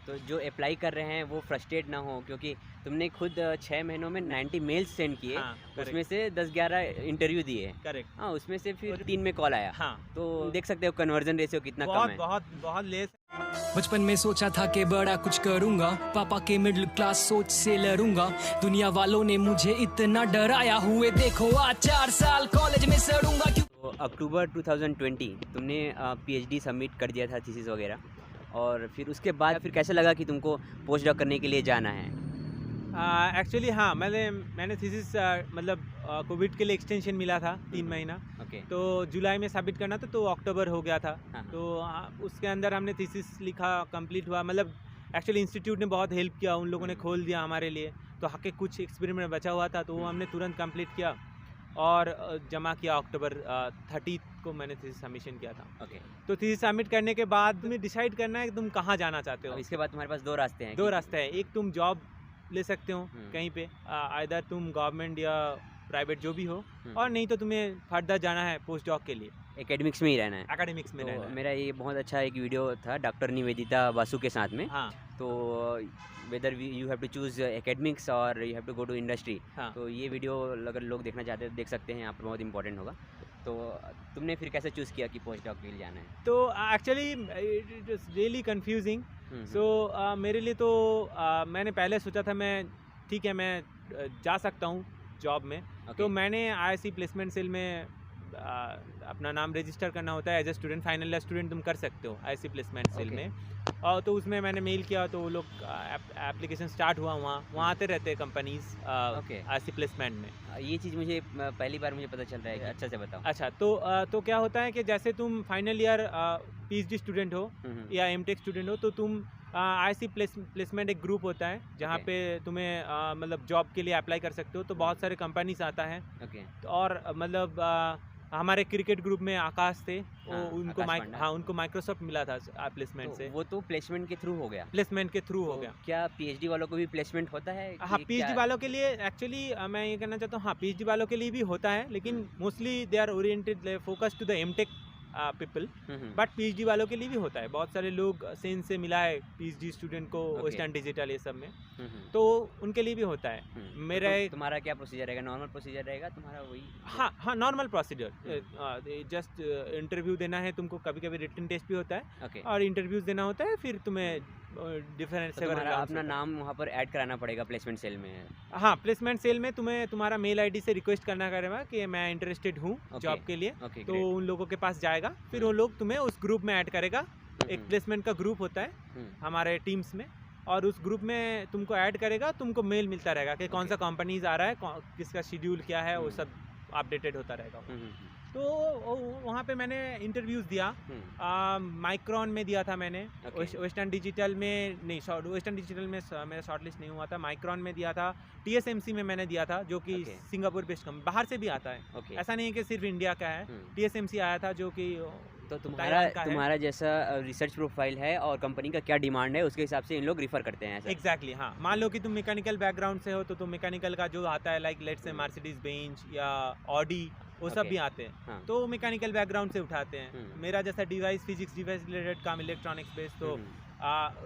तो जो अप्लाई कर रहे हैं वो फ्रस्ट्रेट ना हो, क्योंकि तुमने खुद 6 महीनों में 90 मेल्स सेंड किए, हाँ, उसमें से 10-11 इंटरव्यू दिए। करेक्ट। हाँ, उसमें से फिर 3 में कॉल आया। हाँ, तो देख सकते हो कन्वर्जन रेशियो कितना कम बहुत है। बहुत बहुत लेस। बचपन में सोचा था कि बड़ा कुछ करूंगा, पापा के मिडिल क्लास सोच से लड़ूंगा, दुनिया वालों ने मुझे इतना डराया, हुए देखो आज 4 साल कॉलेज में सड़ूंगा। तो अक्टूबर 2020 तुमने पीएचडी सबमिट कर दिया था, थीसिस वगैरह, और फिर उसके बाद फिर कैसे लगा कि तुमको पोस्ट डॉक करने के लिए जाना है? एक्चुअली हाँ, मैंने थीसिस मतलब कोविड के लिए एक्सटेंशन मिला था 3 महीना। ओके। तो जुलाई में सबमिट करना था, तो अक्टूबर हो गया था। हाँ, हाँ। तो उसके अंदर हमने थीसिस लिखा, कंप्लीट हुआ। मतलब एक्चुअली इंस्टीट्यूट ने बहुत हेल्प किया, उन लोगों ने खोल दिया हमारे लिए। तो आगे कुछ एक्सपेरिमेंट बचा हुआ था, तो वो हमने तुरंत कंप्लीट किया और जमा किया। अक्टूबर 30 को मैंने थीसिस सबमिशन किया था। ओके। तो थीसिस सबमिट करने के बाद तुम्हें डिसाइड करना है कि तुम कहाँ जाना चाहते हो। अब इसके बाद तुम्हारे पास 2 रास्ते हैं। 2 रास्ते हैं, एक तुम जॉब ले सकते हो कहीं पे, आइदर तुम गवर्नमेंट या प्राइवेट जो भी हो, और नहीं तो तुम्हें फर्दर जाना है पोस्ट डॉक के लिए, एकेडमिक्स में ही रहना है। एकेडमिक्स में रहना तो है। मेरा ये बहुत अच्छा एक वीडियो था डॉक्टर निवेदिता बासु के साथ में। हाँ, तो whether you have to choose academics और you have to go to industry. हाँ। तो ये वीडियो अगर लोग देखना चाहते हैं तो देख सकते हैं, यहाँ पर बहुत इंपॉर्टेंट होगा। तो तुमने फिर कैसे चूज़ किया कि पोस्ट डॉक के लिए जाना है? तो actually it is really confusing. So मेरे लिए तो मैंने पहले सोचा था मैं ठीक है, मैं जा सकता हूँ जॉब में। तो मैंने आईआईसी प्लेसमेंट सेल में अपना नाम रजिस्टर करना होता है as a student, final year student तुम कर सकते हो आईआईसी प्लेसमेंट सेल में। और तो उसमें मैंने मेल किया, तो वो लोग एप्लीकेशन स्टार्ट हुआ, वहाँ आते रहते हैं कंपनीज आईआईसी प्लेसमेंट में। ये चीज़ मुझे पहली बार मुझे पता चल रहा है, अच्छा से बताओ। अच्छा, तो क्या होता है कि जैसे तुम फाइनल ईयर पीएचडी स्टूडेंट हो या एमटेक स्टूडेंट हो, तो तुम आईआईसी प्लेसमेंट एक ग्रुप होता है जहाँ पे तुम्हें मतलब जॉब के लिए अप्लाई कर सकते हो। तो बहुत सारे कंपनीज आता है। और मतलब हमारे क्रिकेट ग्रुप में आकाश थे, उनको माइक्रोसॉफ्ट मिला था प्लेसमेंट से। वो तो प्लेसमेंट के थ्रू हो गया। प्लेसमेंट के थ्रू हो गया। क्या पीएचडी वालों को भी प्लेसमेंट होता है? हाँ, पीएचडी वालों के लिए एक्चुअली मैं ये कहना चाहता हूँ, हाँ पीएचडी वालों के लिए भी होता है, लेकिन mostly they are oriented focus to the MTech people. But PhD वालों के लिए भी होता है। बहुत सारे लोग सेंस से मिला है पीएचडी स्टूडेंट को, वेस्टर्न डिजिटल ये सब में, तो उनके लिए भी होता है। मेरा तो तुम्हारा क्या प्रोसीजर रहेगा? नॉर्मल प्रोसीजर रहेगा तुम्हारा? वही हाँ, नॉर्मल प्रोसीजर। जस्ट इंटरव्यू देना है तुमको, कभी कभी रिटन टेस्ट भी होता है और इंटरव्यूज देना होता है, फिर तुम्हें डिफरेंट तुम्हारा अपना नाम वहाँ पर ऐड कराना पड़ेगा प्लेसमेंट सेल में? हाँ, प्लेसमेंट सेल में तुम्हें तुम्हारा मेल आईडी से रिक्वेस्ट करना करेगा कि मैं इंटरेस्टेड हूँ जॉब के लिए। तो उन लोगों के पास जाएगा, फिर वो लोग तुम्हें उस ग्रुप में ऐड करेगा। एक प्लेसमेंट का ग्रुप होता है हमारे टीम्स में, और उस ग्रुप में तुमको ऐड करेगा। तुमको मेल मिलता रहेगा कि कौन सा कंपनीज आ रहा है, किसका शेड्यूल क्या है, वो सब अपडेटेड होता रहेगा। तो वहाँ पे मैंने इंटरव्यूज़ दिया। माइक्रॉन में दिया था मैंने, वेस्टर्न डिजिटल में नहीं, वेस्टर्न डिजिटल में मेरा शॉर्टलिस्ट नहीं हुआ था। माइक्रॉन में दिया था, टीएसएमसी में मैंने दिया था, जो कि सिंगापुर बेस्ड कंपनी, बाहर से भी आता है। ऐसा नहीं है कि सिर्फ इंडिया का है। टीएसएमसी आया था, जो कि तो तुम्हारा जैसा रिसर्च प्रोफाइल है और कंपनी का क्या डिमांड है, उसके हिसाब से इन लोग रिफर करते हैं। एग्जैक्टली हाँ, मान लो कि तुम मैकेनिकल बैकग्राउंड से हो, तो तुम मैकेनिकल का जो आता है, like let's say Mercedes Benz या ऑडी, वो सब भी आते हैं। तो मैकेनिकल बैकग्राउंड से उठाते हैं। मेरा जैसा फिजिक्स डिवाइस रिलेटेड काम, इलेक्ट्रॉनिक्स बेस्ड, तो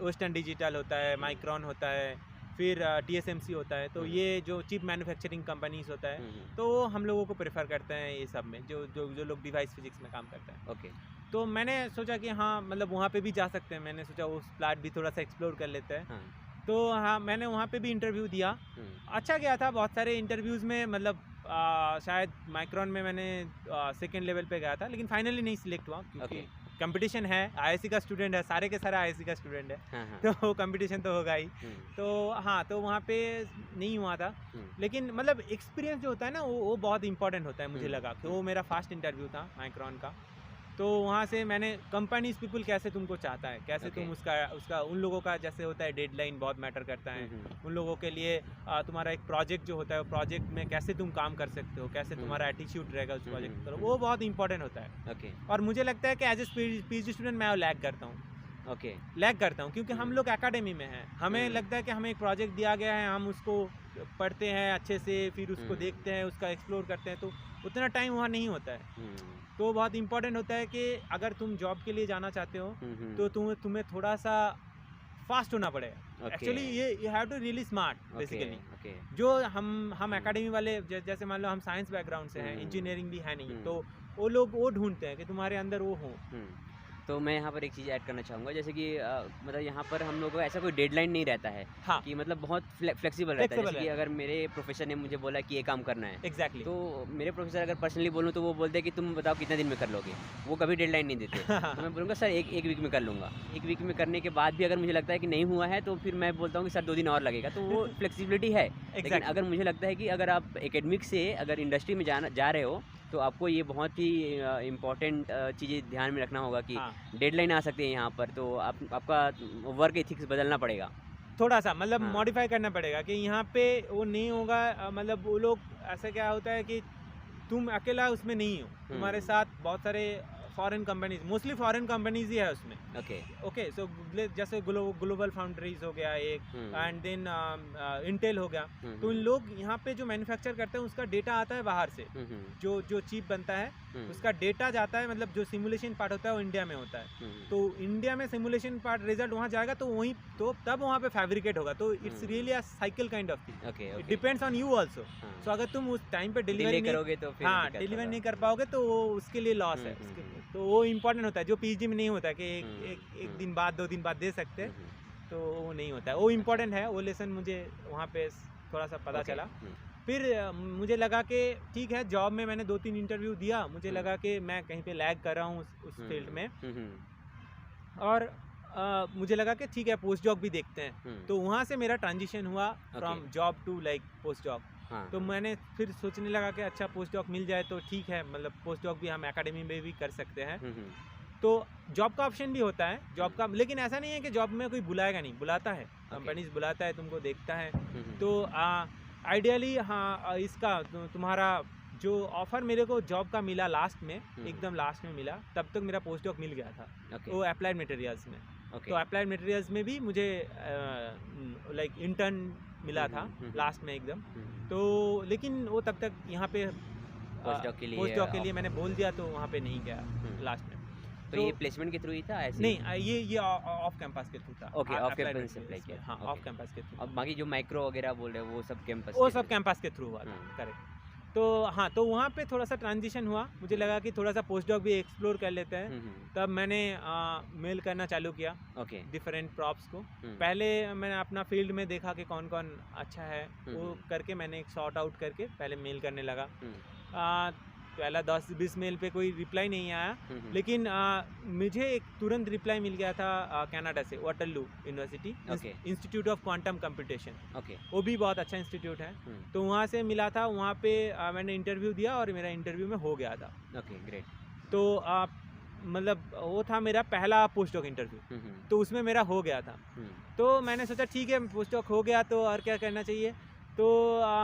वेस्टर्न डिजिटल होता है, माइक्रॉन होता है, फिर टीएसएमसी होता है। तो ये जो चिप मैन्युफैक्चरिंग कंपनीज होता है, तो हम लोगों को प्रेफर करते हैं ये सब में, जो लोग डिवाइस फिजिक्स में काम करते हैं। तो मैंने सोचा कि हाँ, मतलब वहाँ पे भी जा सकते हैं। मैंने सोचा उस प्लाट भी थोड़ा सा एक्सप्लोर कर लेते हैं। तो हाँ, मैंने वहाँ पे भी इंटरव्यू दिया। अच्छा गया था। बहुत सारे इंटरव्यूज़ में, मतलब शायद माइक्रॉन में मैंने सेकेंड लेवल पे गया था, लेकिन फाइनली नहीं सिलेक्ट हुआ, क्योंकि कंपटीशन है। आईआईसी का स्टूडेंट है, सारे के सारे आईआईसी का स्टूडेंट है। तो कंपटीशन तो होगा ही। तो हाँ, तो वहाँ पे नहीं हुआ था। लेकिन मतलब एक्सपीरियंस जो होता है ना, वो बहुत इंपॉर्टेंट होता है, मुझे लगा। तो वो मेरा फर्स्ट इंटरव्यू था माइक्रॉन का। तो वहाँ से मैंने कंपनीज पीपल कैसे तुमको चाहता है, कैसे तुम उसका उन लोगों का जैसे होता है डेडलाइन बहुत मैटर करता है। उन लोगों के लिए तुम्हारा एक प्रोजेक्ट जो होता है, प्रोजेक्ट में कैसे तुम काम कर सकते हो, कैसे तुम्हारा एटीट्यूड रहेगा उस प्रोजेक्ट की तरफ, वो बहुत इंपॉर्टेंट होता है। और मुझे लगता है कि एज ए पीएचडी स्टूडेंट मैं लैग करता हूँ। लैग करता हूँ, क्योंकि हम लोग एकेडमी में हैं। हमें लगता है कि हमें एक प्रोजेक्ट दिया गया है, हम उसको पढ़ते हैं अच्छे से, फिर उसको देखते हैं, उसका एक्सप्लोर करते हैं। तो उतना टाइम वहाँ नहीं होता है। तो बहुत इंपॉर्टेंट होता है कि अगर तुम जॉब के लिए जाना चाहते हो, तो तुम्हें थोड़ा सा फास्ट होना पड़ेगा एक्चुअली। ये you have to really smart basically. जो हम एकेडमी वाले जैसे मान लो हम साइंस बैकग्राउंड से हैं, इंजीनियरिंग भी है नहीं, तो वो लोग वो ढूंढते हैं कि तुम्हारे अंदर वो हो। तो मैं यहाँ पर एक चीज़ ऐड करना चाहूँगा, जैसे कि मतलब यहाँ पर हम लोगों को ऐसा कोई डेडलाइन नहीं रहता है। हाँ। कि मतलब बहुत फ्लेक्सिबल रहता है। जैसे कि अगर मेरे प्रोफेसर ने मुझे बोला कि ये काम करना है, एग्जैक्टली, तो मेरे प्रोफेसर अगर पर्सनली बोलूँ तो वो बोलते हैं कि तुम बताओ कितने दिन में कर लोगे, वो कभी डेडलाइन नहीं देते। तो मैं बोलूँगा सर एक वीक में कर लूँगा। एक वीक में करने के बाद भी अगर मुझे लगता है कि नहीं हुआ है तो फिर मैं बोलता हूँ कि सर 2 दिन और लगेगा। तो वो फ्लेक्सिबिलिटी है। लेकिन अगर मुझे लगता है कि अगर आप एकेडमिक से अगर इंडस्ट्री में जा रहे हो तो आपको ये बहुत ही इम्पॉर्टेंट चीज़ें ध्यान में रखना होगा कि डेडलाइन आ सकती है यहाँ पर, तो आपका वर्क एथिक्स बदलना पड़ेगा थोड़ा सा, मतलब मॉडिफाई करना पड़ेगा कि यहाँ पे वो नहीं होगा। मतलब वो लोग ऐसा क्या होता है कि तुम अकेला उसमें नहीं हो, तुम्हारे साथ बहुत सारे foreign companies, mostly foreign companies ही है उसमें। ओके सो जैसे ग्लोबल फाउंड्रीज हो गया एक, एंड देन इंटेल हो गया। तो इन लोग यहाँ पे जो मैन्युफैक्चर करते हैं उसका डेटा आता है बाहर से, जो चिप बनता है उसका डेटा जाता है, मतलब जो सिमुलेशन पार्ट होता है वो इंडिया में होता है। तो इंडिया में सिमुलेशन पार्ट रिजल्ट वहाँ जाएगा तो वहीं तो तब वहाँ पे फैब्रिकेट होगा। तो it's really a cycle kind of thing, it depends on you also. So अगर तुम उस टाइम पे डिलीवरी करोगे तो डिलीवर नहीं कर पाओगे तो वो उसके लिए लॉस है। तो वो इम्पोर्टेंट होता है, जो पीएचडी में नहीं होता है कि एक दिन बाद 2 दिन बाद दे सकते हैं, तो वो नहीं होता है। वो इम्पोर्टेंट है, वो लेसन मुझे वहाँ पे थोड़ा सा पता चला। फिर मुझे लगा कि ठीक है, जॉब में मैंने 2-3 इंटरव्यू दिया, मुझे लगा कि मैं कहीं पे लैग कर रहा हूँ उस फील्ड में, और मुझे लगा कि ठीक है पोस्ट जॉब भी देखते हैं। तो वहाँ से मेरा ट्रांजिशन हुआ from job to like post job. तो मैंने फिर सोचने लगा कि अच्छा पोस्ट डॉक मिल जाए तो ठीक है, मतलब पोस्ट डॉक भी हम एकेडमी में भी कर सकते हैं। तो जॉब का ऑप्शन भी होता है, जॉब का, लेकिन ऐसा नहीं है कि जॉब में कोई बुलाएगा नहीं, बुलाता है, कंपनीज बुलाता है, तुमको देखता है। तो आइडियली हाँ, इसका तुम्हारा जो ऑफ़र मेरे को जॉब का मिला लास्ट में, एकदम लास्ट में मिला, तब तक मेरा पोस्ट डॉक मिल गया था। वो अप्लाइड मटेरियल्स में। तो अप्लाइड मटेरियल्स में भी मुझे लाइक इंटर्न मिला था लास्ट में एकदम। तो लेकिन वो तब तक यहाँ पे पोस्ट डॉक के लिए मैंने बोल दिया, तो वहाँ पे नहीं गया लास्ट में। तो ये प्लेसमेंट के थ्रू ही था ऐसे? नहीं, ये ऑफ कैंपस के थ्रू था। ओके, ऑफ कैंपस से अप्लाई किया। हाँ, ऑफ कैंपस के थ्रू। और बाकी जो माइक्रो वगैरह बोल रहे हैं वो सब कैंपस? वो सब कैंपस के थ्रू हुआ था, करेक्ट। तो हाँ, तो वहाँ पे थोड़ा सा ट्रांजिशन हुआ, मुझे लगा कि थोड़ा सा पोस्ट डॉक भी एक्सप्लोर कर लेते हैं। तब मैंने मेल करना चालू किया डिफरेंट प्रॉप्स को। पहले मैंने अपना फील्ड में देखा कि कौन कौन अच्छा है, वो करके मैंने एक सॉर्ट आउट करके पहले मेल करने लगा। पहला 10-20 मेल पे कोई रिप्लाई नहीं आया, लेकिन मुझे एक तुरंत रिप्लाई मिल गया था कनाडा से, Waterloo university, institute of quantum computation. वो भी बहुत अच्छा इंस्टीट्यूट है। तो वहाँ से मिला था, वहाँ पे मैंने इंटरव्यू दिया और मेरा इंटरव्यू में हो गया था। ग्रेट। तो मतलब वो था मेरा पहला पोस्ट डॉक इंटरव्यू, तो उसमें मेरा हो गया था। तो मैंने सोचा ठीक है, पोस्ट डॉक हो गया तो और क्या करना चाहिए। तो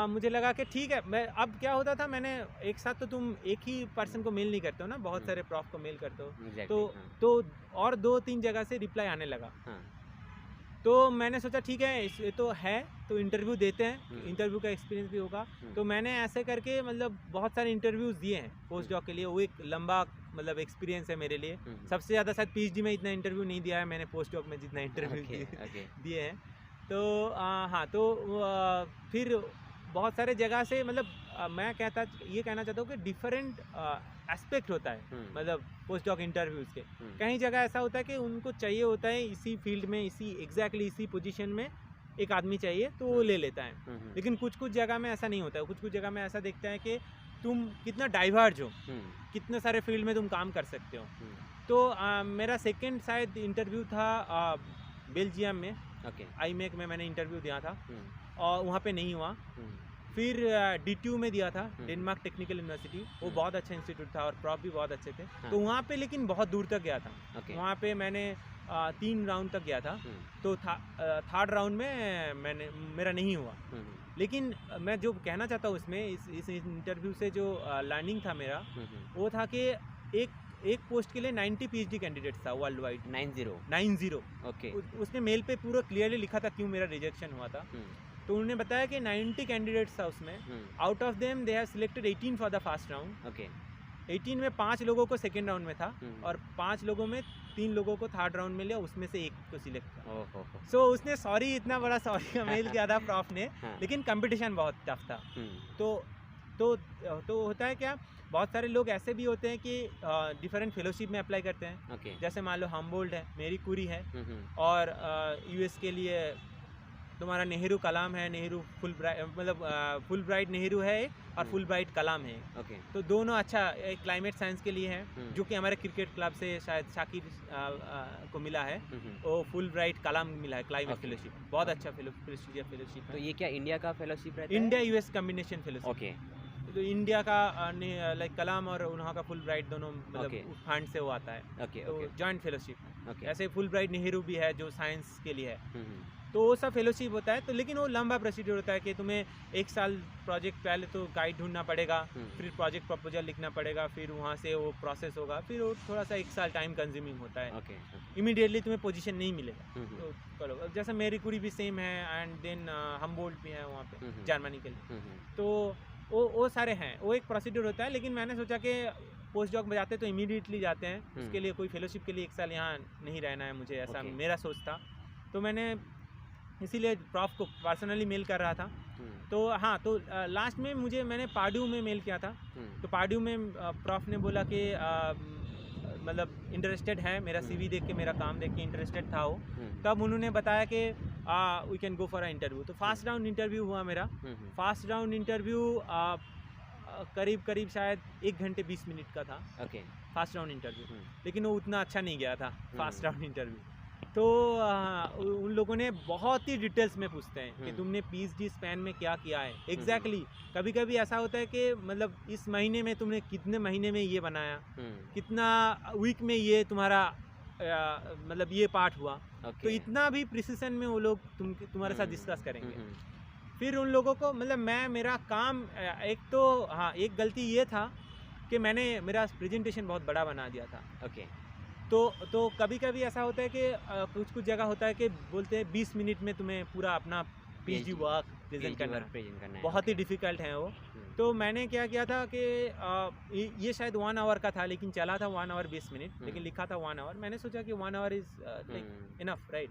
मुझे लगा कि ठीक है, मैं अब क्या होता था, मैंने एक साथ तो तुम एक ही पर्सन को मेल नहीं करते हो ना, बहुत सारे प्रॉफ को मेल करते हो। तो और 2-3 जगह से रिप्लाई आने लगा। तो मैंने सोचा ठीक है, ये तो है, तो इंटरव्यू देते हैं, इंटरव्यू का एक्सपीरियंस भी होगा। तो मैंने ऐसे करके मतलब बहुत सारे इंटरव्यूज़ दिए हैं पोस्ट डॉक के लिए। वो एक लंबा मतलब एक्सपीरियंस है मेरे लिए। सबसे ज़्यादा शायद पीएचडी में इतना इंटरव्यू नहीं दिया है मैंने पोस्ट डॉक में जितना इंटरव्यू दिए हैं। तो हाँ, तो फिर बहुत सारे जगह से, मतलब मैं ये कहना चाहता हूँ कि डिफरेंट एस्पेक्ट होता है, मतलब पोस्ट डॉक इंटरव्यूज़ के। कई जगह ऐसा होता है कि उनको चाहिए होता है इसी फील्ड में, एग्जैक्टली इसी पोजीशन में एक आदमी चाहिए, तो वो ले लेता है। लेकिन कुछ जगह में ऐसा नहीं होता है। कुछ जगह में ऐसा देखते हैं कि तुम कितना डाइवर्ज हो, कितने सारे फील्ड में तुम काम कर सकते हो। तो मेरा सेकेंड शायद इंटरव्यू था बेल्जियम में, आईमेक में मैंने इंटरव्यू दिया था और वहाँ पे नहीं हुआ। फिर DTU में दिया था, डेनमार्क टेक्निकल यूनिवर्सिटी, वो बहुत अच्छा इंस्टीट्यूट था और प्रॉफ भी बहुत अच्छे थे। तो वहाँ पे लेकिन बहुत दूर तक गया था। वहाँ पे मैंने 3 राउंड तक गया था। तो थर्ड राउंड में मेरा नहीं हुआ। लेकिन मैं जो कहना चाहता हूँ इसमें, इस इंटरव्यू से जो लर्निंग था मेरा, वो था कि एक पोस्ट के लिए 90 PhD कैंडिडेट्स था वर्ल्ड वाइड। 90 ओके। उसने मेल पे पूरा क्लियरली लिखा था क्यों मेरा रिजेक्शन हुआ था। तो उन्होंने बताया कि 90 कैंडिडेट्स था उसमें, out of them they have selected 18 for the first round. 18 में 5 लोगों को सेकेंड राउंड में था और 5 लोगों में 3 लोगों को थर्ड राउंड में लिया, उसमें से एक को सिलेक्ट किया। सो उसने सॉरी, इतना बड़ा सॉरी का मेल किया था प्रॉफ ने, लेकिन कंपटीशन बहुत टफ था। तो होता है क्या, बहुत सारे लोग ऐसे भी होते हैं कि डिफरेंट फेलोशिप में अप्लाई करते हैं। जैसे मान लो हमबोल्ड है, मेरी कुरी है, और यूएस के लिए तुम्हारा नेहरू कलाम है, नेहरू फुल ब्राइट नेहरू है और फुल ब्राइट कलाम है। तो दोनों अच्छा क्लाइमेट साइंस के लिए है, जो कि हमारे क्रिकेट क्लब से शायद शाकिर को मिला है, वो फुल ब्राइट कलाम मिला है क्लाइमेट फेलोशिप, बहुत अच्छा फेलोशिप। तो ये क्या इंडिया का फेलोशिप रहता है? India US combination fellowship. तो इंडिया का लाइक कलाम और उन्हों का फुल ब्राइट दोनों मतलब फंड से वो आता है। तो जॉइंट फेलोशिप। ऐसे फुल ब्राइट नेहरू भी है जो साइंस के लिए है। तो वो सब फेलोशिप होता है। तो लेकिन वो लंबा प्रोसीड्यूर होता है कि तुम्हें 1 साल प्रोजेक्ट, पहले तो गाइड ढूंढना पड़ेगा, फिर प्रोजेक्ट प्रपोजल लिखना पड़ेगा, फिर वहाँ से वो प्रोसेस होगा, फिर वो थोड़ा सा 1 साल टाइम कंज्यूमिंग होता है। इमीडिएटली तुम्हें पोजीशन नहीं मिलेगा। तो करो, जैसे मेरी कुरी भी सेम है, एंड देन हमबोल्ड भी है वहाँ पे जर्मनी के लिए। तो वो सारे हैं, वो एक प्रोसीड्यूर होता है। लेकिन मैंने सोचा कि पोस्ट डॉक में जाते तो इमीडिएटली जाते हैं, उसके लिए कोई फेलोशिप के लिए 1 साल यहाँ नहीं रहना है मुझे, ऐसा मेरा सोच था। तो मैंने इसीलिए प्रॉफ को पर्सनली मेल कर रहा था। तो हाँ, तो लास्ट में मैंने पार्ड्यू में मेल किया था। तो पार्ड्यू में प्रॉफ ने बोला कि मतलब इंटरेस्टेड है, मेरा सीवी देख के, मेरा काम देख के इंटरेस्टेड था वो। तब उन्होंने बताया कि we can go for a interview. तो फर्स्ट राउंड इंटरव्यू हुआ मेरा। फर्स्ट राउंड इंटरव्यू करीब शायद 1 घंटे 20 मिनट का था। फर्स्ट राउंड इंटरव्यू, लेकिन वो उतना अच्छा नहीं गया था फर्स्ट राउंड इंटरव्यू। तो उन लोगों ने बहुत ही डिटेल्स में पूछते हैं कि तुमने पीएचडी स्पैन में क्या किया है एग्जैक्टली। कभी कभी ऐसा होता है कि मतलब इस महीने में तुमने कितने महीने में ये बनाया, कितना वीक में ये तुम्हारा मतलब ये पार्ट हुआ। तो इतना भी प्रिसिशन में वो लोग तुम्हारे साथ डिस्कस करेंगे। फिर उन लोगों को मतलब मेरा काम एक तो हाँ, एक गलती ये था कि मैंने मेरा प्रेजेंटेशन बहुत बड़ा बना दिया था। तो कभी कभी ऐसा होता है कि कुछ जगह होता है कि बोलते हैं 20 मिनट में तुम्हें पूरा अपना पीएचडी वर्क प्रेजेंट करना है, बहुत ही डिफ़िकल्ट है वो। तो मैंने क्या किया था कि ये शायद 1 आवर का था, लेकिन चला था 1 आवर 20 मिनट, लेकिन लिखा था 1 आवर। मैंने सोचा कि 1 our is like enough, right.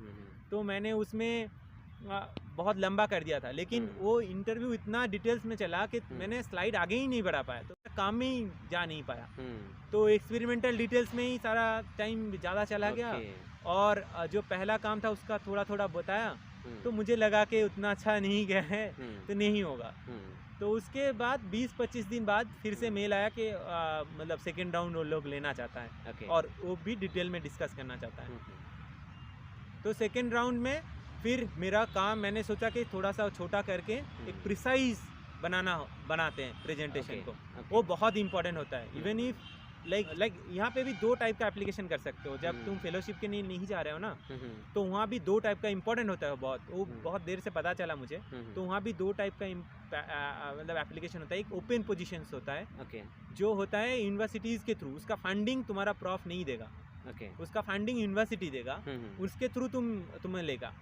तो मैंने उसमें बहुत लंबा कर दिया था, लेकिन वो इंटरव्यू इतना डिटेल्स में चला कि मैंने स्लाइड आगे ही नहीं बढ़ा पाया, तो काम में ही जा नहीं पाया। तो एक्सपेरिमेंटल डिटेल्स में ही सारा टाइम ज़्यादा चला गया, और जो पहला काम था उसका थोड़ा थोड़ा बताया। तो मुझे लगा कि उतना अच्छा नहीं गया है, तो नहीं होगा। तो उसके बाद 20-25 दिन बाद फिर से मेल आया कि मतलब सेकेंड राउंड वो लोग लेना चाहता है, और वो भी डिटेल में डिस्कस करना चाहता है। तो सेकेंड राउंड में फिर मेरा काम, मैंने सोचा कि थोड़ा सा छोटा करके एक प्रिसाइज बनाते हैं प्रेजेंटेशन को। वो बहुत इंपॉर्टेंट होता है। इवन इफ लाइक यहाँ पे भी 2 टाइप का एप्लीकेशन कर सकते हो। जब तुम फेलोशिप के लिए नहीं जा रहे हो ना, तो वहाँ भी 2 टाइप का इंपॉर्टेंट होता है। बहुत देर से पता चला मुझे। तो वहाँ भी 2 टाइप का मतलब एप्लीकेशन होता है। एक ओपन पोजीशंस होता है, जो होता है यूनिवर्सिटीज़ के थ्रू, उसका फंडिंग तुम्हारा प्रॉफ नहीं देगा। उसका फंडिंग यूनिवर्सिटी देगा, उसके थ्रू तुम्हें लेगा।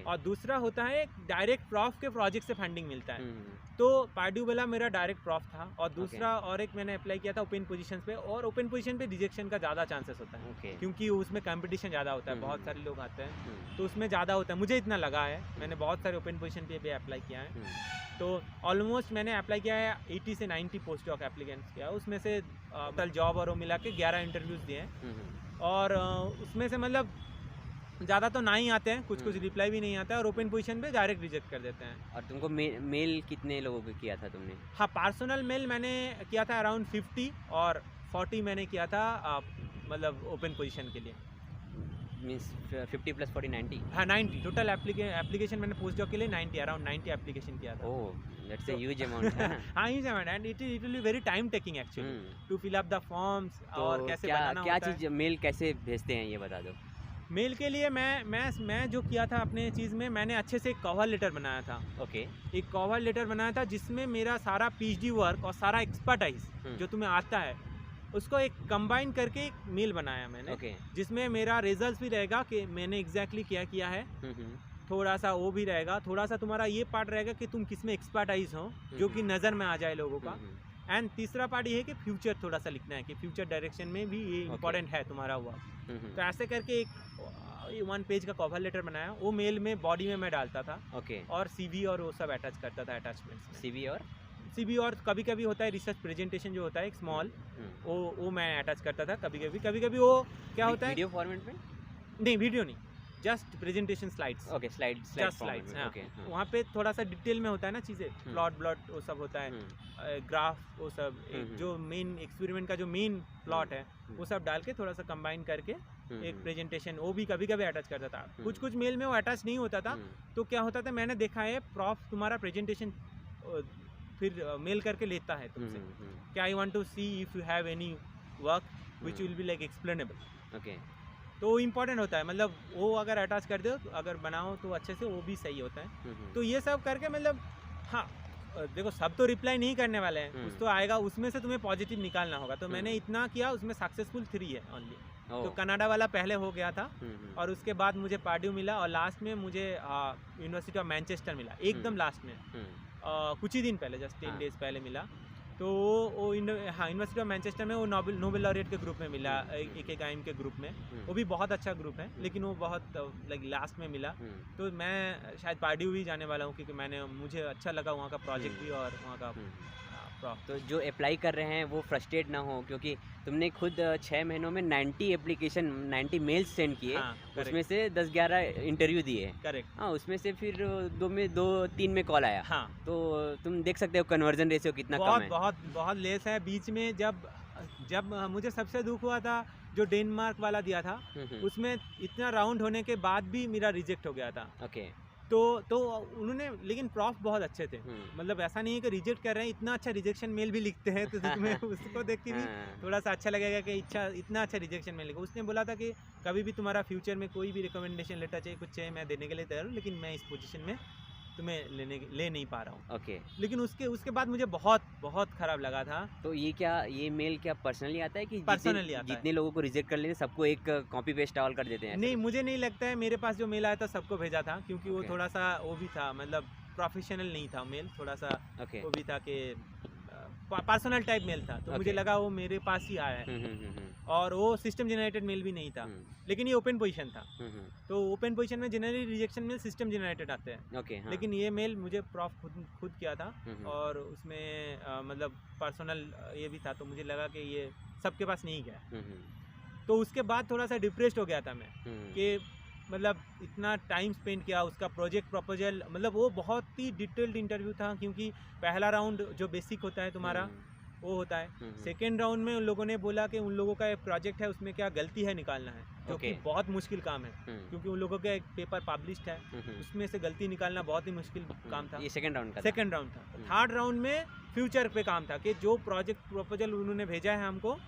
और दूसरा होता है डायरेक्ट प्रॉफ के प्रोजेक्ट से फंडिंग मिलता है। तो पार्ड्यू वाला मेरा डायरेक्ट प्रॉफ था, और दूसरा और एक मैंने अप्लाई किया था ओपन पोजीशंस पे। और ओपन पोजीशन पे रिजेक्शन का ज़्यादा चांसेस होता है, क्योंकि उसमें कंपटीशन ज़्यादा होता है, बहुत सारे लोग आते हैं, तो उसमें ज़्यादा होता है। मुझे इतना लगा है, मैंने बहुत सारे ओपन पोजीशन पे भी अप्लाई किया है। तो ऑलमोस्ट मैंने अप्लाई किया है 80 से 90 पोस्ट डॉक एप्लीकेंट्स किया, उसमें से कल जॉब और वो मिला के 11 इंटरव्यूज़ दिए हैं। और उसमें से मतलब ज़्यादा तो ना ही आते हैं, कुछ रिप्लाई भी नहीं आता है, और ओपन पोजीशन पे डायरेक्ट रिजेक्ट कर देते हैं। और तुमको मेल कितने लोगों को किया था तुमने? हाँ, पर्सनल मेल मैंने किया था अराउंड 50, और 40 मैंने किया था मतलब ओपन पोजीशन के लिए। मीन्स 50 + 40 90? हाँ, 90 टोटल एप्लीकेशन मैंने पोस्ट डॉक के लिए 90 अराउंड 90 एप्लीकेशन किया था। That's a huge amount. हाँ, huge amount, and it will be very time taking actually to fill up the forms। और कैसे बनाना क्या चीज़ मेल कैसे भेजते हैं ये बता दो। मेल के लिए मैं जो किया था अपने चीज़ में, मैंने अच्छे से एक कवर लेटर बनाया था। एक कवर लेटर बनाया था जिसमें मेरा सारा पीएचडी वर्क और सारा एक्सपर्टाइज जो तुम्हें आता है, उसको एक कंबाइन करके एक मेल बनाया मैंने। जिसमें मेरा रिजल्ट भी रहेगा कि मैंने एग्जैक्टली क्या किया है, थोड़ा सा वो भी रहेगा, थोड़ा सा तुम्हारा ये पार्ट रहेगा कि तुम किस में एक्सपर्टाइज हो, जो कि नज़र में आ जाए लोगों का। एंड तीसरा पार्ट ये है कि फ्यूचर थोड़ा सा लिखना है कि फ्यूचर डायरेक्शन में भी ये इंपॉर्टेंट है तुम्हारा हुआ। तो ऐसे करके एक 1 पेज का कवर लेटर बनाया, वो मेल में बॉडी में मैं डालता था। और CV और वो सब अटैच करता था अटैचमेंट्स में। CV और कभी कभी होता है रिसर्च प्रेजेंटेशन जो होता है एक स्मॉल, वो मैं अटैच करता था कभी कभी वो क्या होता है वीडियो फॉर्मेट में, नहीं वीडियो नहीं, जस्ट प्रेजेंटेशन स्लाइड्स। स्लाइड्स हाँ। वहाँ पे थोड़ा सा डिटेल में होता है ना चीज़ें, प्लॉट वो सब होता है, ग्राफ वो सब, जो मेन एक्सपेरिमेंट का जो मेन प्लॉट है वो सब डाल के थोड़ा सा कंबाइन करके एक प्रेजेंटेशन, वो भी कभी कभी अटैच करता था। कुछ मेल में वो अटैच नहीं होता था, तो क्या होता था, मैंने देखा है प्रॉफ तुम्हारा प्रेजेंटेशन फिर मेल करके लेता है तुमसे कि I want to see if you have any work which will be like explainable. तो इम्पोर्टेंट होता है, मतलब वो अगर अटैच कर दो, अगर बनाओ तो अच्छे से, वो भी सही होता है। तो ये सब करके मतलब हाँ देखो सब तो रिप्लाई नहीं करने वाले हैं, कुछ तो आएगा, उसमें से तुम्हें पॉजिटिव निकालना होगा। तो मैंने इतना किया, उसमें सक्सेसफुल 3 है ओनली। तो कनाडा वाला पहले हो गया था, और उसके बाद मुझे पार्ड्यू मिला, और लास्ट में मुझे यूनिवर्सिटी ऑफ मैनचेस्टर मिला, एकदम लास्ट में, कुछ ही दिन पहले, जस्ट 10 डेज पहले मिला। तो वो हाँ यूनिवर्सिटी ऑफ मैनचेस्टर में वो नोबेल लॉरिएट के ग्रुप में मिला, एक आइम के ग्रुप में। वो भी बहुत अच्छा ग्रुप है, लेकिन वो बहुत लाइक लास्ट में मिला। तो मैं शायद पार्ड्यू भी जाने वाला हूँ, क्योंकि मुझे अच्छा लगा वहाँ का प्रोजेक्ट भी और वहाँ का तो जो अप्लाई कर रहे हैं वो फ्रस्ट्रेट ना हो, क्योंकि तुमने खुद 6 महीनों में 90 मेल्स सेंड किए। हाँ, उसमें से 10-11 इंटरव्यू दिए। करेक्ट। हाँ, उसमें से फिर 2-3 में कॉल आया। हाँ, तो तुम देख सकते हो कन्वर्जन रेशियो कितना कम है। बहुत लेस है। बीच में जब मुझे सबसे दुख हुआ था, जो डेनमार्क वाला दिया था, उसमें इतना राउंड होने के बाद भी मेरा रिजेक्ट हो गया था। तो उन्होंने, लेकिन प्रॉफ बहुत अच्छे थे, मतलब ऐसा नहीं है कि रिजेक्ट कर रहे हैं, इतना अच्छा रिजेक्शन मेल भी लिखते हैं, तो तुम्हें उसको देख के भी थोड़ा सा अच्छा लगेगा कि इतना अच्छा रिजेक्शन मेल लिखा। उसने बोला था कि कभी भी तुम्हारा फ्यूचर में कोई भी रिकमेंडेशन लेटर चाहिए, कुछ चाहिए, मैं देने के लिए तैयार हूँ, लेकिन मैं इस पोजीशन में तुम्हें ले नहीं पा रहा हूँ। लेकिन उसके बाद मुझे बहुत ख़राब लगा था। तो ये मेल क्या पर्सनली आता है कि पर्सनली आता है? जितने लोगों को रिजेक्ट कर लेते सबको एक कॉपी पेस्ट ऑल कर देते हैं? नहीं, मुझे नहीं लगता है। मेरे पास जो मेल आया था सबको भेजा था, क्योंकि वो थोड़ा सा वो भी था, मतलब प्रोफेशनल नहीं था मेल, थोड़ा सा वो भी था कि पर्सनल टाइप मेल था। तो मुझे लगा वो मेरे पास ही आया है, और वो सिस्टम जनरेटेड मेल भी नहीं था, लेकिन ये ओपन पोजीशन था। तो ओपन पोजीशन में generally rejection mail system generated आते हैं। लेकिन ये मेल मुझे प्रॉफ खुद किया था, और उसमें मतलब पर्सनल ये भी था, तो मुझे लगा कि ये सबके पास नहीं गया। तो उसके बाद थोड़ा सा डिप्रेस्ड हो गया था मैं, कि मतलब इतना टाइम स्पेंड किया, उसका प्रोजेक्ट प्रपोजल, मतलब वो बहुत ही डिटेल्ड इंटरव्यू था, क्योंकि पहला राउंड जो बेसिक होता है तुम्हारा वो होता है। सेकेंड राउंड में उन लोगों ने बोला कि उन लोगों का एक प्रोजेक्ट है, उसमें क्या गलती है निकालना है, जो कि बहुत मुश्किल काम है, क्योंकि उन लोगों का एक पेपर पब्लिश्ड है, उसमें से गलती निकालना बहुत ही मुश्किल काम था। ये सेकेंड राउंड था। थर्ड राउंड में फ्यूचर पे काम था, कि जो प्रोजेक्ट प्रपोजल उन्होंने भेजा है हमको,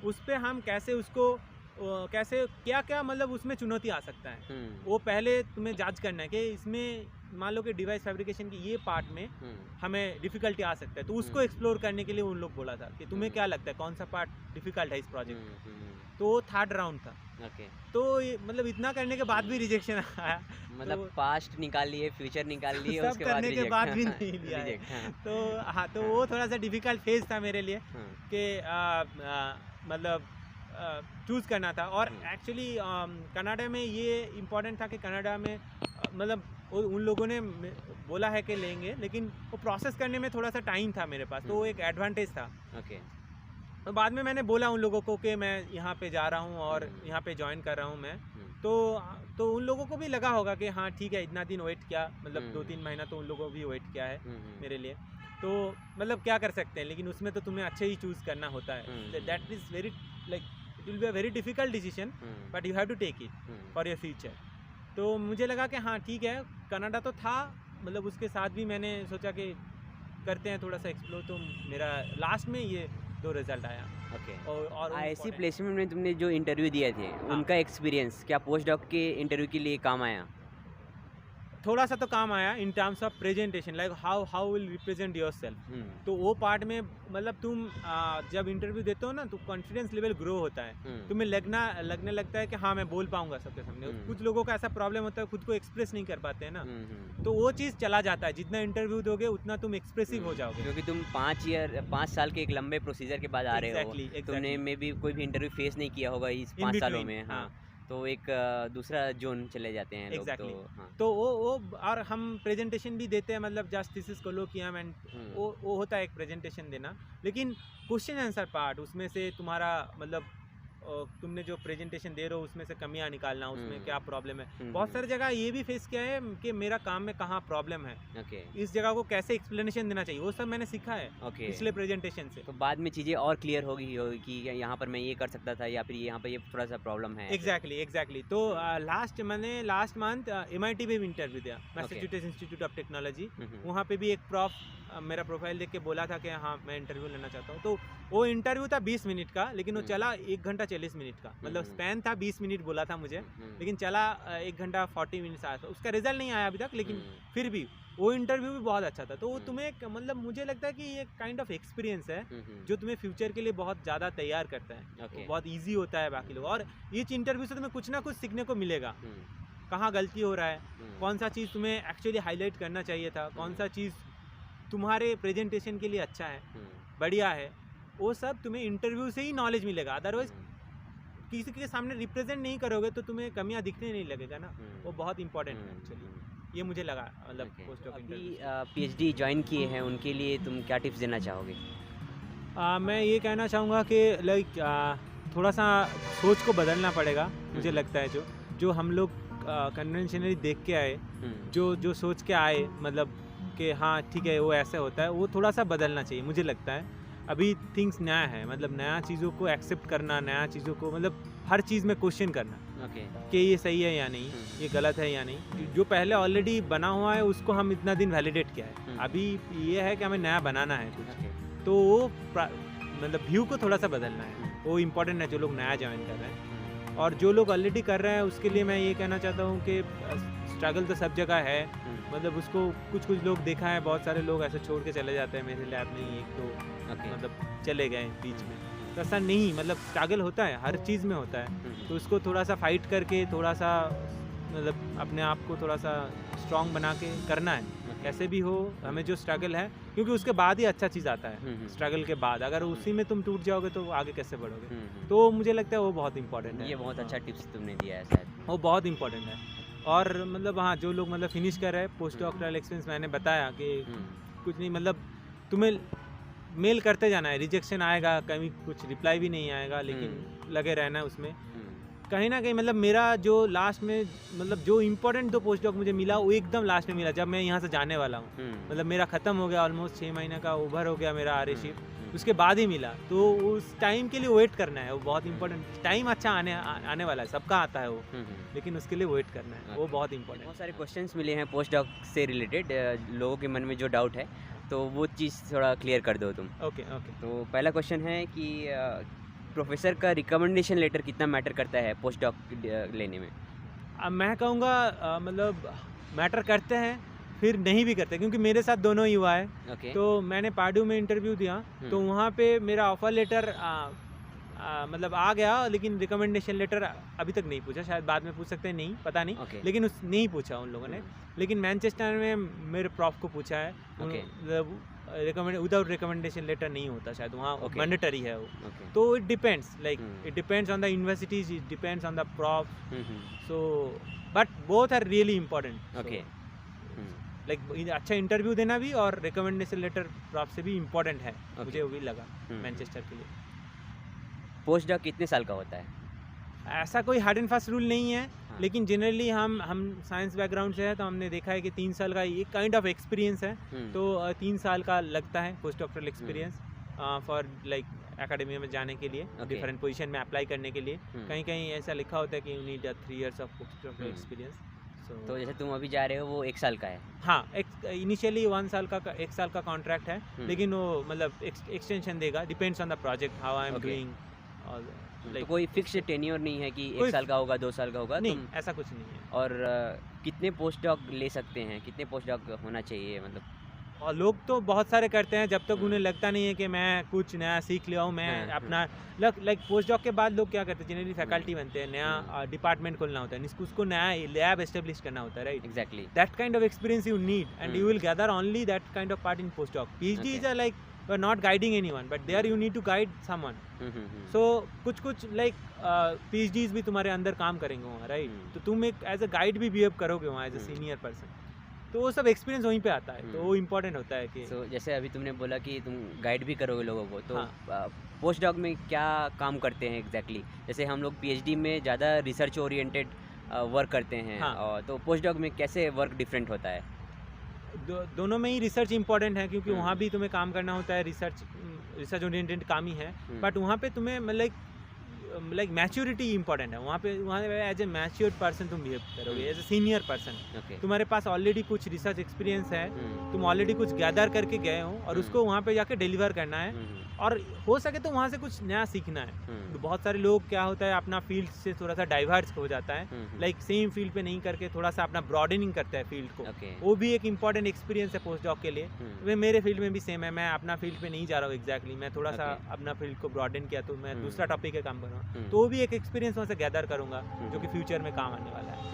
उस पर हम कैसे उसको क्या मतलब उसमें चुनौती आ सकता है, वो पहले तुम्हें जांच करना है कि इसमें मान लो कि डिवाइस फैब्रिकेशन की ये पार्ट में हमें डिफ़िकल्टी आ सकता है, तो उसको एक्सप्लोर करने के लिए उन लोग बोला था कि तुम्हें क्या लगता है कौन सा पार्ट डिफ़िकल्ट है इस प्रोजेक्ट में। तो वो थर्ड राउंड था। तो मतलब इतना करने के बाद भी रिजेक्शन आया, मतलब पास्ट निकाल लिए, फ्यूचर निकाल लिए, सब करने के बाद भी नहीं लिया। तो हाँ, तो वो थोड़ा सा डिफ़िकल्ट फेज था मेरे लिए, कि मतलब चूज़ करना था। और एक्चुअली कनाडा में ये इम्पोर्टेंट था कि कनाडा में मतलब उन लोगों ने बोला है कि लेंगे, लेकिन वो प्रोसेस करने में थोड़ा सा टाइम था मेरे पास, तो वो एक एडवांटेज था। तो बाद में मैंने बोला उन लोगों को कि मैं यहाँ पे जा रहा हूँ और यहाँ पे ज्वाइन कर रहा हूँ मैं, तो उन लोगों को भी लगा होगा कि हाँ ठीक है, इतना दिन वेट किया, मतलब 2-3 महीना तो उन लोगों को भी वेट किया है मेरे लिए, तो मतलब क्या कर सकते हैं। लेकिन उसमें तो तुम्हें अच्छे ही चूज़ करना होता है। That is very like it will be a very difficult decision, but you have to take it for your future. तो मुझे लगा कि हाँ ठीक है, कनाडा तो था, मतलब उसके साथ भी मैंने सोचा कि करते हैं थोड़ा सा एक्सप्लोर। तो मेरा लास्ट में ये 2 रिजल्ट आया। और IISc प्लेसमेंट में तुमने जो इंटरव्यू दिए थे, उनका एक्सपीरियंस क्या पोस्ट डॉक के इंटरव्यू के लिए काम आया? थोड़ा सा तो काम आया in terms of presentation, like how will represent yourself. तो वो पार्ट में मतलब तुम जब इंटरव्यू देते हो ना तो कॉन्फिडेंस लेवल ग्रो होता है, तुम्हें लगने लगता है कि हाँ मैं बोल पाऊंगा सबके सामने। कुछ लोगों का ऐसा प्रॉब्लम होता है, खुद को एक्सप्रेस नहीं कर पाते हैं ना, तो वो चीज़ चला जाता है। जितना इंटरव्यू दोगे उतना तुम एक्सप्रेसिव हो जाओगे, क्योंकि तुम 5 साल के एक लंबे प्रोसीजर के बाद आ रहे हो। तुमने मे भी कोई भी इंटरव्यू फेस नहीं किया होगा इस 5 सालों में। हाँ, तो एक दूसरा जोन चले जाते हैं लोग। तो वो और हम प्रेजेंटेशन भी देते हैं, मतलब जस्ट दिस इज कोलोकियम एंड वो होता है एक प्रेजेंटेशन देना। लेकिन क्वेश्चन आंसर पार्ट, उसमें से तुम्हारा मतलब तुमने जो प्रेजेंटेशन दे रहे हो उसमें से कमियां निकालना, उसमें क्या प्रॉब्लम है। बहुत सारी जगह ये भी फेस किया है कि मेरा काम में कहाँ प्रॉब्लम है, इस जगह को कैसे एक्सप्लेनेशन देना चाहिए, वो सब मैंने सीखा है पिछले प्रेजेंटेशन से। तो बाद में चीज़ें और क्लियर होगी कि यहाँ पर मैं ये कर सकता था या फिर यहाँ पर ये थोड़ा सा प्रॉब्लम है। एग्जैक्टली। तो लास्ट मंथ MIT में भी इंटरव्यू दिया, मैसाचुसेट्स इंस्टीट्यूट ऑफ टेक्नोलॉजी। वहाँ पे भी एक प्रॉफ मेरा प्रोफाइल देख के बोला था कि हाँ मैं इंटरव्यू लेना चाहता हूँ। तो वो इंटरव्यू था 20 मिनट का, लेकिन वो चला 1 घंटा 40 मिनट का। मतलब स्पैन था 20 मिनट बोला था मुझे, लेकिन चला 1 घंटा 40 मिनट आया था। उसका रिजल्ट नहीं आया अभी तक, लेकिन फिर भी वो इंटरव्यू भी बहुत अच्छा था। तो वो तुम्हें मतलब मुझे लगता है कि ये काइंड ऑफ एक्सपीरियंस है जो तुम्हें फ्यूचर के लिए बहुत ज़्यादा तैयार करता है। बहुत ईजी होता है बाकी लोग, और ईच इंटरव्यू से तुम्हें कुछ ना कुछ सीखने को मिलेगा। कहाँ गलती हो रहा है, कौन सा चीज़ तुम्हें एक्चुअली हाईलाइट करना चाहिए था, कौन सा चीज़ तुम्हारे प्रेजेंटेशन के लिए अच्छा है, बढ़िया है, वो सब तुम्हें इंटरव्यू से ही नॉलेज मिलेगा। अदरवाइज किसी के सामने रिप्रेजेंट नहीं करोगे तो तुम्हें कमियां दिखने नहीं लगेगा ना। वो बहुत इंपॉर्टेंट है एक्चुअली, ये मुझे लगा। मतलब पोस्ट ऑफ अभी PhD ज्वाइन किए हैं उनके लिए तुम क्या टिप्स देना चाहोगे? मैं ये कहना चाहूँगा कि लाइक थोड़ा सा सोच को बदलना पड़ेगा। मुझे लगता है जो हम लोग कन्वेंशनली देख के आए, जो सोच के आए, मतलब कि हाँ ठीक है वो ऐसे होता है, वो थोड़ा सा बदलना चाहिए मुझे लगता है। अभी थिंग्स नया है, मतलब नया चीज़ों को एक्सेप्ट करना, नया चीज़ों को मतलब हर चीज़ में क्वेश्चन करना कि ये सही है या नहीं, ये गलत है या नहीं। जो पहले ऑलरेडी बना हुआ है उसको हम इतना दिन वैलिडेट किया है, अभी ये है कि हमें नया बनाना है कुछ। तो वो मतलब व्यू को थोड़ा सा बदलना है, वो इम्पोर्टेंट है जो लोग नया ज्वाइन कर रहे हैं। और जो लोग ऑलरेडी कर रहे हैं उसके लिए मैं ये कहना चाहता हूँ कि स्ट्रगल तो सब जगह है। मतलब उसको कुछ लोग देखा है, बहुत सारे लोग ऐसे छोड़ के चले जाते हैं, मेरे लैब में ही 1-2 मतलब चले गए बीच में। तो ऐसा नहीं, मतलब स्ट्रगल होता है, हर चीज़ में होता है। तो उसको थोड़ा सा फाइट करके, थोड़ा सा मतलब अपने आप को थोड़ा सा स्ट्रॉन्ग बना के करना है। कैसे भी हो हमें जो स्ट्रगल है, क्योंकि उसके बाद ही अच्छा चीज़ आता है। स्ट्रगल के बाद अगर उसी में तुम टूट जाओगे तो आगे कैसे बढ़ोगे। तो मुझे लगता है वो बहुत इंपॉर्टेंट है। ये बहुत अच्छा टिप्स तुमने दिया है शायद, वो बहुत इंपॉर्टेंट है। और मतलब हाँ, जो लोग मतलब फिनिश कर रहे हैं पोस्ट डॉक्टरल एक्सपीरियंस, मैंने बताया कि कुछ नहीं, मतलब तुम्हें मेल करते जाना है, रिजेक्शन आएगा, कभी कुछ रिप्लाई भी नहीं आएगा, लेकिन लगे रहना है उसमें कहीं ना कहीं। मतलब मेरा जो लास्ट में मतलब जो इम्पोर्टेंट जो पोस्ट डॉक मुझे मिला वो एकदम लास्ट में मिला, जब मैं यहाँ से जाने वाला हूँ। मतलब मेरा ख़त्म हो गया, ऑलमोस्ट 6 महीने का ओवर हो गया मेरा RA-शिप, उसके बाद ही मिला। तो उस टाइम के लिए वेट करना है, वो बहुत इंपॉर्टेंट। टाइम अच्छा आने वाला है, सबका आता है वो, लेकिन उसके लिए वेट करना है, वो बहुत इंपॉर्टेंट। बहुत सारे क्वेश्चंस मिले हैं पोस्ट डॉक से रिलेटेड, लोगों के मन में जो डाउट है, तो वो चीज़ थोड़ा क्लियर कर दो तुम। ओके। तो पहला क्वेश्चन है कि प्रोफेसर का रिकमेंडेशन लेटर कितना मैटर करता है पोस्ट डॉक लेने में? अब मैं कहूँगा मतलब मैटर करते हैं, फिर नहीं भी करते, क्योंकि मेरे साथ दोनों ही हुआ है। तो मैंने पार्ड्यू में इंटरव्यू दिया, तो वहाँ पे मेरा ऑफर लेटर मतलब आ गया, लेकिन रिकमेंडेशन लेटर अभी तक नहीं पूछा। शायद बाद में पूछ सकते हैं, नहीं पता नहीं, लेकिन नहीं पूछा उन लोगों ने। लेकिन मैनचेस्टर में मेरे प्रॉफ को पूछा है। विदाउट रिकमेंडेशन लेटर नहीं होता शायद, वहाँ मैंडेटरी है वो। तो it depends, like it depends on the universities, it depends on the prof. So but both are really important. Like अच्छा इंटरव्यू देना भी और रिकमेंडेशन लेटर प्रॉफ से भी इम्पोर्टेंट है, मुझे वो भी लगा मैनचेस्टर के लिए। पोस्ट डॉक कितने साल का होता है? ऐसा कोई हार्ड एंड फास्ट रूल नहीं है, लेकिन जनरली हम साइंस बैकग्राउंड से है, तो हमने देखा है कि 3 साल का एक काइंड ऑफ एक्सपीरियंस है। तो 3 साल का लगता है post doctoral experience for like academia में जाने के लिए, डिफरेंट पोजीशन में अप्लाई करने के लिए। कहीं ऐसा लिखा होता है कि you need 3 years of post doctoral experience. तो जैसे तुम अभी जा रहे हो वो 1 साल का है? हाँ, इनिशियली 1 साल का कॉन्ट्रैक्ट है, लेकिन वो मतलब एक्सटेंशन देगा, depends on the project, how I am doing, तो कोई फिक्स टेन्योर नहीं है कि 1 साल का होगा, 2 साल का होगा? नहीं, ऐसा कुछ नहीं है। और कितने पोस्ट डॉक ले सकते हैं, कितने पोस्ट डॉक होना चाहिए मतलब? और लोग तो बहुत सारे करते हैं जब तक उन्हें लगता नहीं है कि मैं कुछ नया सीख लिया हूँ, मैं अपना लाइक पोस्ट डॉक के बाद लोग क्या करते हैं, जनरली फैकल्टी बनते हैं, नया डिपार्टमेंट खोलना होता है, उसको नया लैब एस्टेब्लिश करना होता है, right? Exactly that kind of experience you need and you will gather only that kind of part in post doc. PhD is like you are not guiding anyone, but there you need to guide someone. So कुछ like PhDs भी तुम्हारे अंदर काम करेंगे वहाँ, right? तो तुम एक एज अ गाइड भी बिहेव करोगे वहाँ एज अ सीनियर पर्सन, तो वो सब एक्सपीरियंस वहीं पे आता है, तो वो इम्पोर्टेंट होता है कि जैसे अभी तुमने बोला कि तुम गाइड भी करोगे लोगों को, तो पोस्ट डॉक में क्या काम करते हैं एग्जैक्टली? जैसे हम लोग पीएचडी में ज़्यादा रिसर्च ओरिएंटेड वर्क करते हैं, और तो पोस्ट डॉक में कैसे वर्क डिफरेंट होता है? दोनों में ही रिसर्च इंपॉर्टेंट है, क्योंकि वहाँ भी तुम्हें काम करना होता है, रिसर्च ओरिएंटेड काम ही है, बट वहाँ पे तुम्हें लाइक मैच्योरिटी इंपॉर्टेंट है। वहाँ पे एज ए मैच्योर्ड पर्सन तुम बिहेव करोगे, एज ए सीनियर पर्सन। तुम्हारे पास ऑलरेडी कुछ रिसर्च एक्सपीरियंस है, तुम ऑलरेडी कुछ गैदर करके गए हो, और उसको वहाँ पे जाके डिलीवर करना है, और हो सके तो वहाँ से कुछ नया सीखना है। तो बहुत सारे लोग क्या होता है, अपना फील्ड से थोड़ा सा डाइवर्स हो जाता है, लाइक सेम फील्ड पे नहीं करके थोड़ा सा अपना ब्रॉडनिंग करता है फील्ड को। वो भी एक इंपॉर्टेंट एक्सपीरियंस है पोस्ट डॉक के लिए। वे मेरे फील्ड में भी सेम है, मैं अपना फील्ड पे नहीं जा रहा हूँ एग्जैक्टली, मैं थोड़ा सा अपना फील्ड को ब्रॉडन किया, तो मैं दूसरा टॉपिक का काम कर रहा हूँ, तो वो भी एक एक्सपीरियंस वहाँ से गैदर करूँगा जो कि फ्यूचर में काम आने वाला है।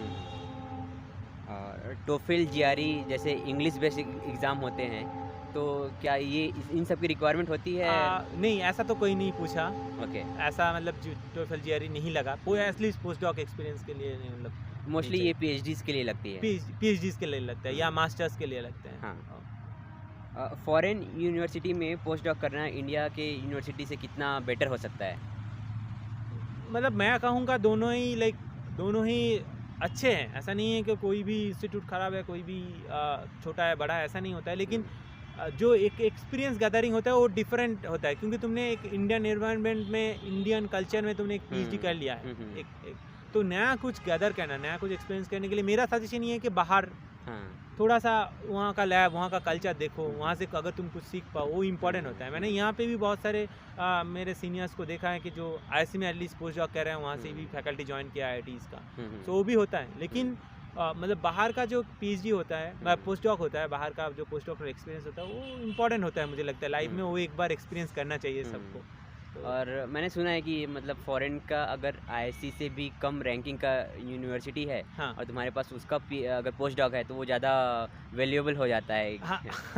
टोफेल जीआरई जैसे इंग्लिश बेसिक एग्ज़ाम होते हैं, तो क्या ये इन सब की रिक्वायरमेंट होती है? नहीं, ऐसा तो कोई नहीं पूछा। ओके ऐसा मतलब टोफेल जीआरई नहीं लगा, वो एटलीस्ट पोस्ट डॉक एक्सपीरियंस के लिए नहीं, मतलब मोस्टली ये पीएचडीज के लिए लगती है। पीएचडीज के लिए लगता है या मास्टर्स के लिए लगते हैं। हाँ। फॉरेन यूनिवर्सिटी में पोस्ट डॉक करना इंडिया के यूनिवर्सिटी से कितना बेटर हो सकता है? मतलब मैं कहूँगा दोनों ही अच्छे हैं। ऐसा नहीं है कि कोई भी इंस्टीट्यूट ख़राब है, कोई भी छोटा है बड़ा है, ऐसा नहीं होता है। लेकिन जो एक एक्सपीरियंस गैदरिंग होता है वो डिफरेंट होता है, क्योंकि तुमने एक इंडियन एनवायरनमेंट में, इंडियन कल्चर में तुमने एक पीएचडी कर लिया है, तो नया कुछ गैदर करना, नया कुछ एक्सपीरियंस करने के लिए मेरा सजेशन ये है कि बाहर थोड़ा सा वहाँ का लैब, वहाँ का कल्चर देखो, वहाँ से अगर तुम कुछ सीख पाओ, वो इम्पोर्टेंट होता है। मैंने यहाँ पे भी बहुत सारे मेरे सीनियर्स को देखा है कि जो आईआईसी में एटलीस्ट पोस्ट डॉक कर रहे हैं, वहाँ से भी फैकल्टी ज्वाइन किया IITs का, तो वो भी होता है। लेकिन मतलब बाहर का जो पीएचडी होता है, पोस्ट डॉक होता है, बाहर का जो पोस्ट डॉक्टर एक्सपीरियंस होता है, वो इम्पोर्टेंट होता है। मुझे लगता है लाइफ में वो एक बार एक्सपीरियंस करना चाहिए सबको। और मैंने सुना है कि मतलब फॉरेन का अगर आईआईसी से भी कम रैंकिंग का यूनिवर्सिटी है, और तुम्हारे पास उसका अगर पोस्ट डॉक है, तो वो ज़्यादा वैल्यूएबल हो जाता है।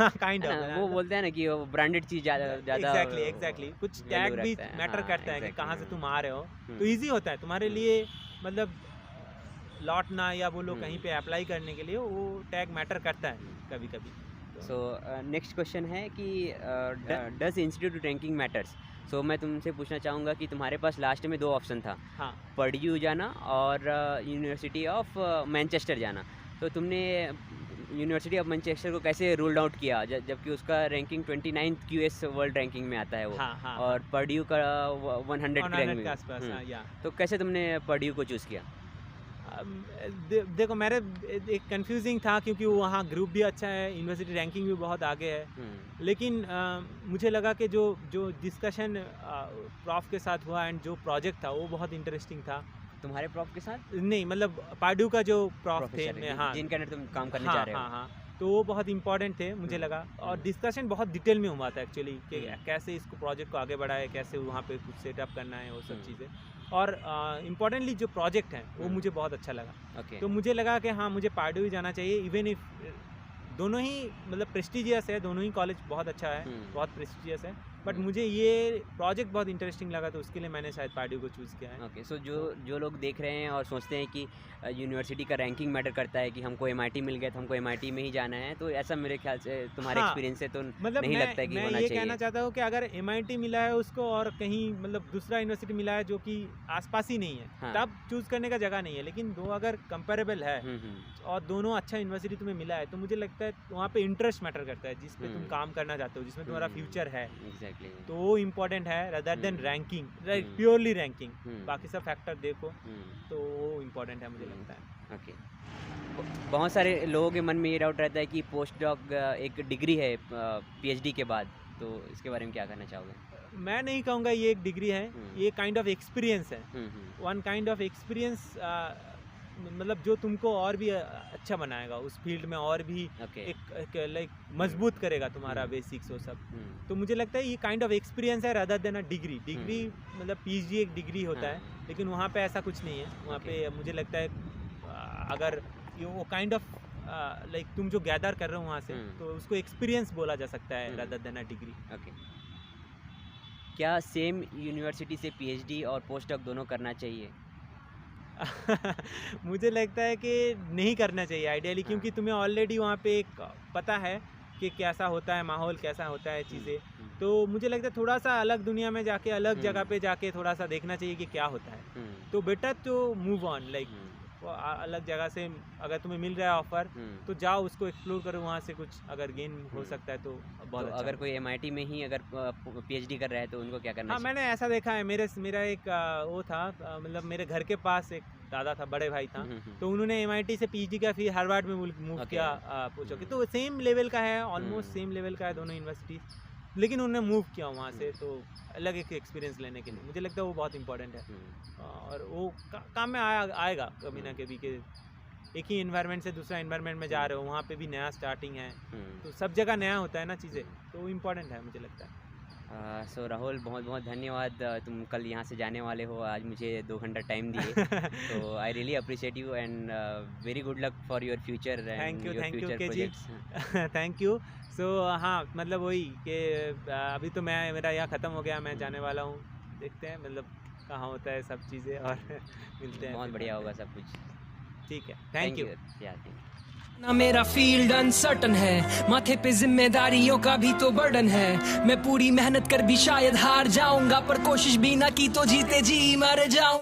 काइंड ऑफ वो बोलते हैं ना कि वो ब्रांडेड चीज़ ज़्यादा एग्जैक्टली कुछ टैग भी मैटर करता है कि कहाँ से तुम आ रहे हो, तो ईजी होता है तुम्हारे लिए, मतलब लौटना या वो लोग कहीं पे अप्लाई करने के लिए वो टैग मैटर करता है कभी कभी। सो नेक्स्ट क्वेश्चन है कि डज इंस्टीट्यूट रैंकिंग मैटर्स? सो मैं तुमसे पूछना चाहूँगा कि तुम्हारे पास लास्ट में 2 ऑप्शन था, पर्ड्यू जाना और यूनिवर्सिटी ऑफ मैनचेस्टर जाना, तो तुमने यूनिवर्सिटी ऑफ मैनचेस्टर को कैसे रूल्ड आउट किया, जबकि उसका ranking 29th QS world ranking में आता है वो, और पर्ड्यू का 100 रैंक के आसपास, तो कैसे तुमने पर्ड्यू को चूज़ किया? देखो मेरे एक कंफ्यूजिंग था, क्योंकि वहाँ ग्रुप भी अच्छा है, यूनिवर्सिटी रैंकिंग भी बहुत आगे है, लेकिन मुझे लगा कि जो डिस्कशन प्रॉफ के साथ हुआ एंड जो प्रोजेक्ट था वो बहुत इंटरेस्टिंग था। तुम्हारे प्रॉफ के साथ? नहीं, मतलब पार्ड्यू का जो प्रॉफ थे, जिनके अंदर तुम काम करने जा रहे हो। हाँ, तो वो बहुत इंपॉर्टेंट थे मुझे लगा, और डिस्कशन बहुत डिटेल में हुआ था एक्चुअली कि कैसे इसको प्रोजेक्ट को आगे बढ़ाए, कैसे वहाँ पे कुछ सेटअप करना है, वो सब चीज़ें। और इम्पॉर्टेंटली जो प्रोजेक्ट है वो मुझे बहुत अच्छा लगा। तो मुझे लगा कि हाँ, मुझे पार्ड्यू ही जाना चाहिए, इवन इफ दोनों ही मतलब प्रेस्टिजियस है, दोनों ही कॉलेज बहुत अच्छा है, बहुत प्रेस्टिजियस है, बट मुझे ये प्रोजेक्ट बहुत इंटरेस्टिंग लगा, तो उसके लिए मैंने शायद पार्ड्यू को चूज़ किया है। ओके, सो जो लोग देख रहे हैं और सोचते हैं कि यूनिवर्सिटी का रैंकिंग मैटर करता है, कि हमको MIT मिल गया तो हमको MIT में ही जाना है, तो ऐसा मेरे ख्याल से तुम्हारे एक्सपीरियंस से तो मतलब नहीं लगता है कि होना चाहिए। मैं ये कहना चाहता हूँ कि अगर MIT मिला है उसको और कहीं मतलब दूसरा यूनिवर्सिटी मिला है जो कि आसपास ही नहीं है, तब चूज़ करने का जगह नहीं है। लेकिन दो अगर कंपेरेबल है और दोनों अच्छा यूनिवर्सिटी तुम्हें मिला है, तो मुझे लगता है वहाँ पे इंटरेस्ट मैटर करता है, जिस पे तुम काम करना चाहते हो, जिसमें तुम्हारा फ्यूचर है। तो वो इम्पोर्टेंट है rather than ranking, purely ranking. बाकी सब फैक्टर देखो, तो वो इम्पोर्टेंट है मुझे लगता है। ओके, बहुत सारे लोगों के मन में ये डाउट रहता है कि पोस्ट डॉक एक डिग्री है PhD के बाद, तो इसके बारे में क्या कहना चाहोगे? मैं नहीं कहूँगा ये एक डिग्री है, ये काइंड ऑफ एक्सपीरियंस है, वन काइंड ऑफ एक्सपीरियंस, मतलब जो तुमको और भी अच्छा बनाएगा उस फील्ड में, और भी एक लाइक मजबूत करेगा तुम्हारा बेसिक्स वो सब। तो मुझे लगता है ये काइंड ऑफ एक्सपीरियंस है rather than a degree. Degree मतलब पीएचडी एक डिग्री होता है, लेकिन वहाँ पे ऐसा कुछ नहीं है। वहाँ पे मुझे लगता है अगर वो काइंड ऑफ लाइक तुम जो गैदर कर रहे हो वहाँ से, तो उसको एक्सपीरियंस बोला जा सकता है rather than a degree. Okay, क्या सेम यूनिवर्सिटी से पीएचडी और पोस्ट डॉक दोनों करना चाहिए? मुझे लगता है कि नहीं करना चाहिए आइडियली, क्योंकि तुम्हें ऑलरेडी वहाँ पे एक पता है कि कैसा होता है माहौल, कैसा होता है चीज़ें। तो मुझे लगता है थोड़ा सा अलग दुनिया में जाके, अलग जगह पे जाके थोड़ा सा देखना चाहिए कि क्या होता है। तो बेटर तो मूव ऑन, लाइक अलग जगह से अगर तुम्हें मिल रहा है ऑफर तो जाओ, उसको एक्सप्लोर करो, वहाँ से कुछ अगर गेन हो सकता है तो बहुत तो अच्छा। अगर कोई एमआईटी में ही अगर पीएचडी कर रहा है तो उनको क्या करना चाहिए? मैंने ऐसा देखा है, मेरा एक वो था, मतलब मेरे घर के पास एक दादा था, बड़े भाई था, तो उन्होंने एमआईटी से पीएचडी का फिर हार्वर्ड में मूव किया पूछो कि, तो सेम लेवल का है, ऑलमोस्ट सेम लेवल का है दोनों यूनिवर्सिटी, लेकिन उन्होंने मूव किया वहाँ से, तो अलग एक एक्सपीरियंस लेने के लिए मुझे लगता है वो बहुत इंपॉर्टेंट है। और वो काम में आएगा कभी ना कभी, के एक ही एनवायरनमेंट से दूसरा एनवायरनमेंट में जा रहे हो, वहाँ पे भी नया स्टार्टिंग है, तो सब जगह नया होता है ना चीज़ें, तो वो इम्पोर्टेंट है मुझे लगता है। सो राहुल, बहुत बहुत धन्यवाद, तुम कल यहाँ से जाने वाले हो, आज मुझे 2 घंटा टाइम दिए, तो I really appreciate you and very good luck for your future. Thank you projects. Thank you. So हाँ, मतलब वही कि अभी तो मेरा यहाँ ख़त्म हो गया, मैं जाने वाला हूँ, देखते हैं मतलब कहाँ होता है सब चीज़ें, और मिलते हैं। बहुत बढ़िया होगा सब कुछ। ठीक है, थैंक यू। ना मेरा फील्ड अनसर्टन है, माथे पे जिम्मेदारियों का भी तो बर्डन है, मैं पूरी मेहनत कर भी शायद हार जाऊंगा, पर कोशिश भी ना की तो जीते जी मर जाऊं।